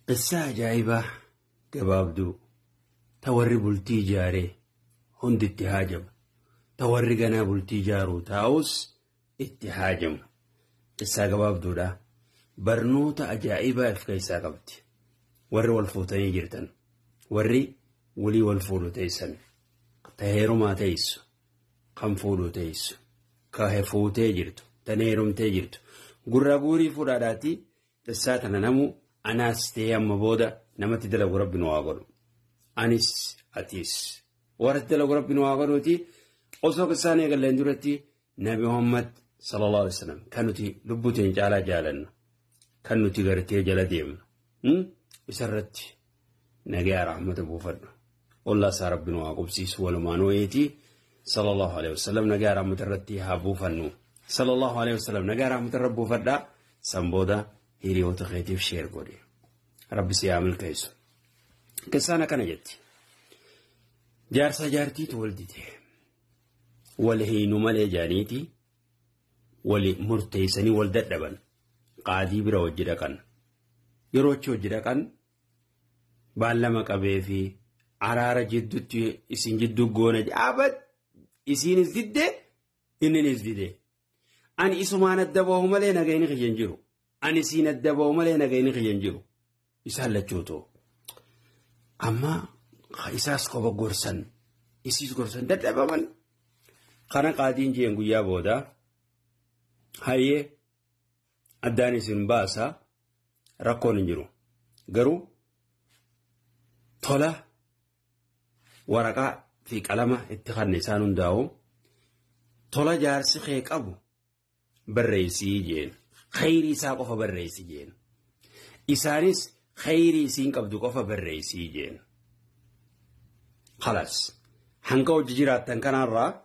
قصة جايبة قبابدو توري بلتي جاري هند اتهاجم توري قنا بلتي جارو تاوس اتهاجم قصة قبابدو دا برنوتا أجائبة إفكيسا قبتي وري والفوتاني جرتن وري ولي والفولو تيسن تهيرو ما تيسو قم فولو تيسو كهفو تيجرتو تنيرم تيجرتو قرابوري فراداتي تساتنا نمو أناس تيام مبودا نمت دلق ربنا واغلو أنيس أتيس ورد دلق ربنا واغلو تي أصوك الثانية قال لندرتي نبي محمد صلى الله عليه وسلم كانوا تي لبوتين جالا جالنا كانوا تي غرتي جالا ديمنا بسرتي نجا رحمة أبو فرد والله سار ربنا واغب سيس ولمانو يتي صلى الله عليه وسلم نجا رحمة الرتي هابو فنو صلى الله عليه وسلم نجا رحمة ربو فرد سنبودا هيري وتخيتيف شير قولي ربي سيعمل كيسو كسانا كان جتي جارسا جارتي تولدتي والهي نمالي جانيتي والي مرتيساني والدت لبن قادي برا وجدكن يروچ وجدكن بالما قبي في عرارة جدتي اسين جدو قونج عبد اسين ازدده انن ازدده ان اسمان الدبوه مالينا غيني خينجرو أنا سين الدبوا ملينا جايين خيانجرو يسهل تشوتو أما خيساس كوبا غورسن يسيس غورسن دتبا من خنا قادين جينغو يا بودا هاي أداني سنباسا ركون نجرو غرو طلا ورقة في كلامه اتخذ نسان داو طلا جارس خيك أبو بالرئيسي جين خيري ساقف بالرئيسي جين إسانيس خيري سينك أبدو قف بالرئيسي جين خلاص هنكو جيرات تنكنا را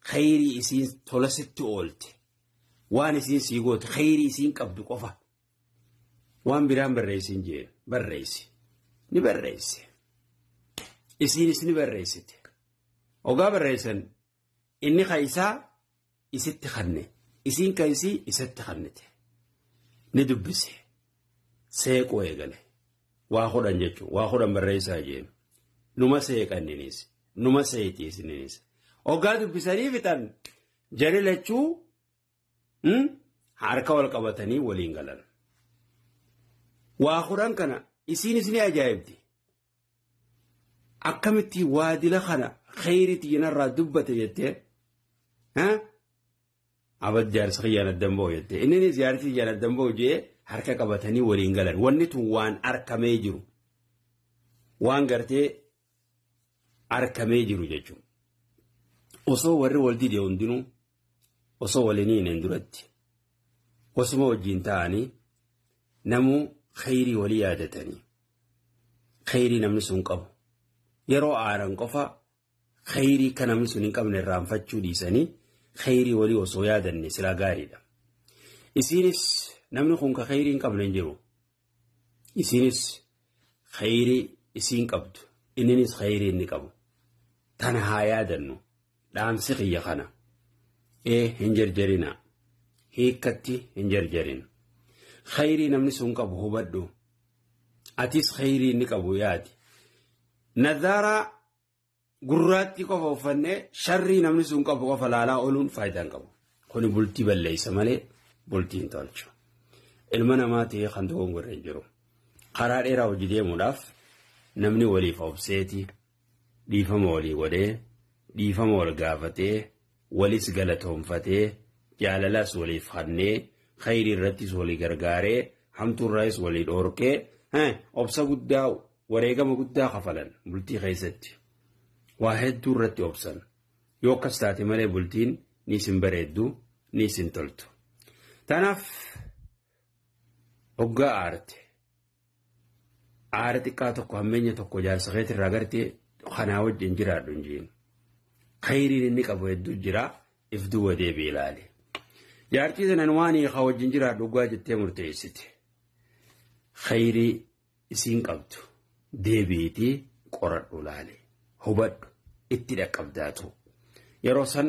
خيري إسين ثلاثة أولت وان إسين سيقوت خيري سينك أبدو قف وان برام بالرئيسي جين بالرئيسي نبالرئيسي إسينيس نبالرئيسي وقا بالرئيسن إني خيسا إسيت خنة إسين كيسي إسيت خنته ندبسه سيق ويغله واخد انجچو واخد امريسا جين نما سيق انينيس نما سيتيس نينيس اوغاد بسري فتن جريلچو حركه والقبتني ولينغلن واخدان كنا اسينسني عجائبتي اكمتي وادي لخنا خيرتي نرى دبته يته ها عبد جارس خيانة دمبو يدي إنني زيارتي جانا دمبو جي حركة قبطاني ولينغلان ونتو وان أركمي جرو وان غرتي أركمي جرو جاجو وصو وري والدي ديون دينو وصو ولينين اندرت وصمو جينتاني نمو خيري وليادتاني خيري نمنسون قبو يرو آران قفا خيري كنمنسون قبن الرامفتشو ديساني خيري ولي وصويادا نسلا غاريدا إسينس نمنخون كخيرين قبل نجرو إسينس خيري إسين قبض إننس خيري نقبو تنهايادا نو دام سقيا خنا هنجر جرينا هيكتي هنجر جرين خيري نمنسون قبو هبادو أتيس خيري نقبو يادي نذارا gurraatti qofa uffanne sharri namni sun qabu qofa laalaa ooluun faayidaan qabu kuni bultii balleessa malee bultiin tolchu ilma namaa ta'ee kan tokkoon gorreen jiru karaa dheeraa hojii deemuudhaaf namni waliif obseeti dhiifama walii godhee dhiifama wal gaafatee walis galatoonfatee jaalalaas waliif hannee khayri irrattis walii gargaaree hamtuurraas walii dhoorkee obsa guddaa wareegama guddaa kafalan bultii keessatti واحد دورتي أوبسن يوكس تاتي مالي بولتين نيسن بريدو نيسن تلتو تناف أوغا آرتي كاتوكو هميني توكو جار سغيت الرغرتي خناوج جنجرا دنجين خيري نيك أبو يدو جرا إفدو ودي بيلالي جارتي زنانواني خاوج جنجرا دوغا جتي مرتيستي خيري إسين قبتو دي بيتي قرر أولالي هبط اتدق أبداتو يروسن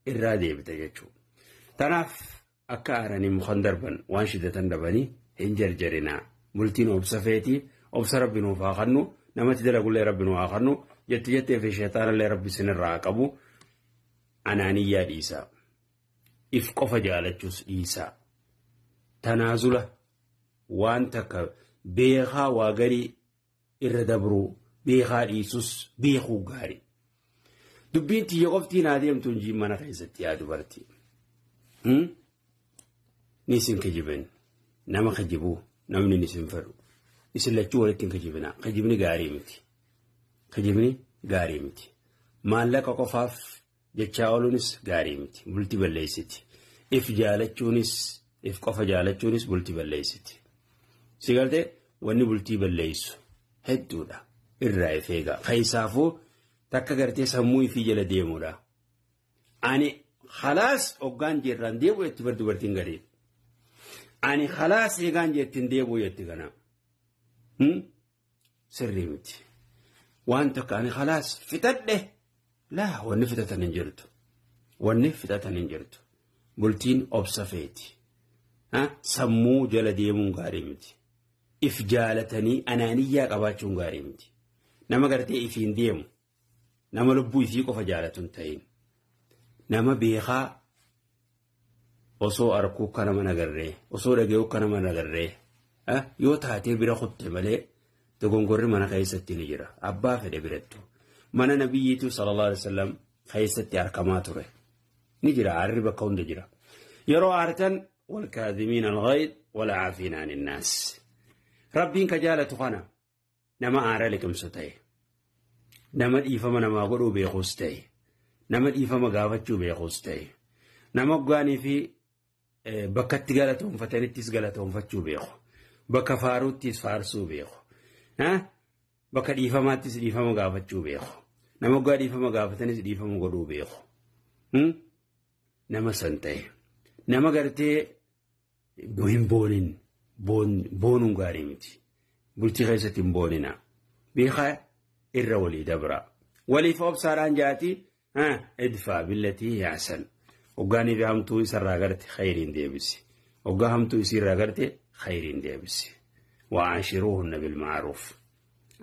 إرادي بتجتشو تناف أكارني مخندربن وانشدة دبني هنجر جرنا bultiin obsa feeti obsa rabbi nuuf haa kennu namatti dalagullee rabbi nuuf haa kennu jettee fi sheexaanallee rabbi sinirraa qabu anaaniyyaa dhiisaa if qofa jaalachuus dhiisaa tanaazula waan takka beekaa waa garii irra dabruu beekaa dhiisus beekuu gaarii dubbiin tiyya qoftiin adeemtuun jiin mana keessatti yaa dubartii nisin kijiben nama kijibuu namni nisin fedhu isin lachuu walittiin kijibina kijibni gaarii miti maallaqa qofaaf jechaa ooluunis gaarii miti bultii balleessiti if jaalachuunis if qofa jaalachuunis bultii balleessiti sigaltee wanni bultii balleessu hedduudha irraa ifeegaa keessaafuu takka gartee sammuu ifii jala deemuudha ani khalaas oggaan jeerraan deebi'u itti bar dubartiin gadee ani khalaas eegaan jeettiin deebi'u jetti kana sirrii miti waan takka ani khalaas fixadhe laa wanni fixatan hin jirtu bultiin obsa feeti sammuu jala deemuun gaarii miti if jaalatanii anaaniyyaa qabaachuun gaarii miti nama gartee ifiin deemu nama lubbuu ifii qofa jaalatuun ta'in nama beekaa osoo arkuu kana mana garree osoo dhagayuu kana mana garree yoo taatee bira kutte malee dogongorri mana keessatti ni jira abbaa fedhe birattu mana nabiyyiitu sallallahu alaihi wasallam keessatti arkamaa ture ni jira aarri bakka hunda jira yeroo aartan wal kaadhimiina al-ghayz wal aafiina anin naas rabbiin ka jaalatu kana nama aara liqimsu ta'e nama dhiifama namaa godhuu beekuus ta'e nama dhiifama gaafachuu beekuus ta'e nama gaanii fi bakkatti galatoonfatanittis galatoonfachuu beeku bakka faaruuttis faarsuu beeku bakka dhiifamaattis dhiifama gaafachuu beeku nama gaa dhiifama gaafatanis dhiifama godhuu beeku nama san ta'e nama gartee hin boonuun gaarii miti bultii keessatti hin boonina beekaa irra walii dabra waliif obsaadhaan jaati idfaa billatii yaasan oggaanii fi hamtuu isarraa garte khayriin deebisi oggaa hamtuu isirraa garte khayriin deebisi wa'aashiruuhunna bilma'ruuf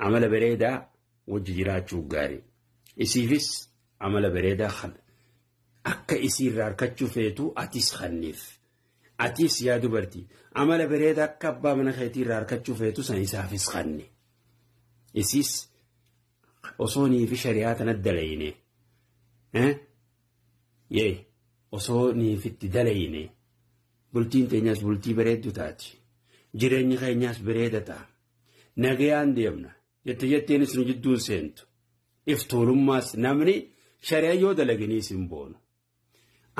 amala bareedaa wajji jiraachuu gaarii isiifis amala bareedaa akka isirraa harkachuu feetu atis khanniif atis yaa dubartii amala bareedaa akka abbaa mana keetiirraa harkachuu feetu san isaafis khanni isis osoo nii fi shari'aa tanatti dalayne osoo nii fitti dalayne bultiin teenyaas bultii bareeddu taati jireenyi keenyaas bareeda ta'a nagayaan deemna jetteenis nu jidduun seentu iftuulummaas namni shari'aa yoo dalaganii sin boonu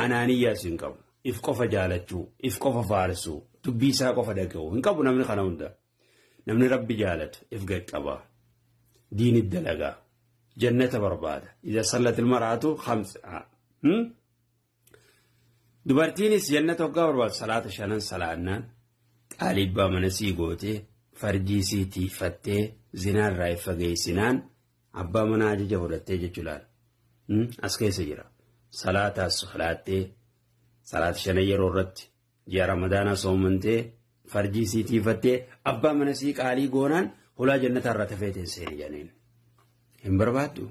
anaaniyyaa sin qabu if qofa jaalachuu if qofa faarsuu dubbii isaa qofa dhaga'uu hin qabu namni kana hunda namni rabbi jaalatu if gaqqabaa diinit dalagaa jannata barbaada idha sallat ilmar'atu khamsa dubartiinis jannata hoggaa barbaadu salaata shanan salaannaan qaalibbaa mana sii gootee farjii sii tiifattee zinaarraa if fageessinaan abbaa mana ajaja fudhattee jechuudhaan as keessa jira salaataas salaattee salaata shanan yeroo irratti ji'a ramadaanaa soomantee farjii sii tiifattee abbaa mana sii qaalii goonaan hulaa jannatarraa tafeeteen seeni janeen hin barbaaddu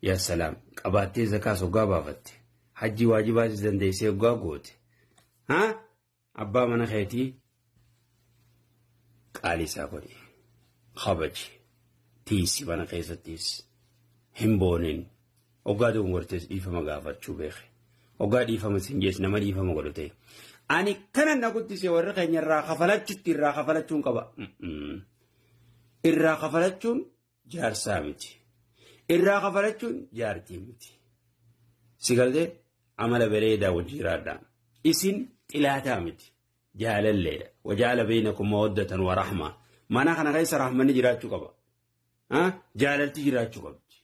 yaa salaam qabaattee zakaas hoggaa baafatte hajji waajibaatis dandeessee hoggaa goote abbaa mana keetii qaalii isaa godhe kabaji tiisi mana keessattis hin boonin hoggaa dogongortees dhiifama gaafachuu beeke hoggaa dhiifama sinjees nama dhiifama godhu ta'e ani kanan na guddise warra keenya irraa kafalachuun qaba irraa kafalachuun jaarsaa miti irraa kafalachuun jaartii miti sigaltee amala bareedaa wajji jiraadhaa isin xilaataa miti jaalalleedha wajaala baynakum mawaddatan wa rahmaa mana kana keessa rahmanni jiraachuu qaba jaalalti jiraachuu qabdi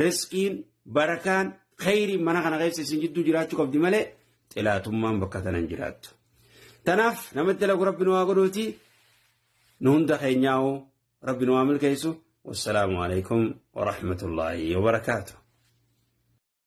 rizqiin barakaan khayriin mana kana keessa isin jidduu jiraachuu qabdi malee xilaatummaan bakka tanan jiraattu tanaaf namatti dalagu rabbi nu haa godhuuti nu hunda keenyaa'u rabbi nu haa milkeessu والسلام عليكم ورحمة الله وبركاته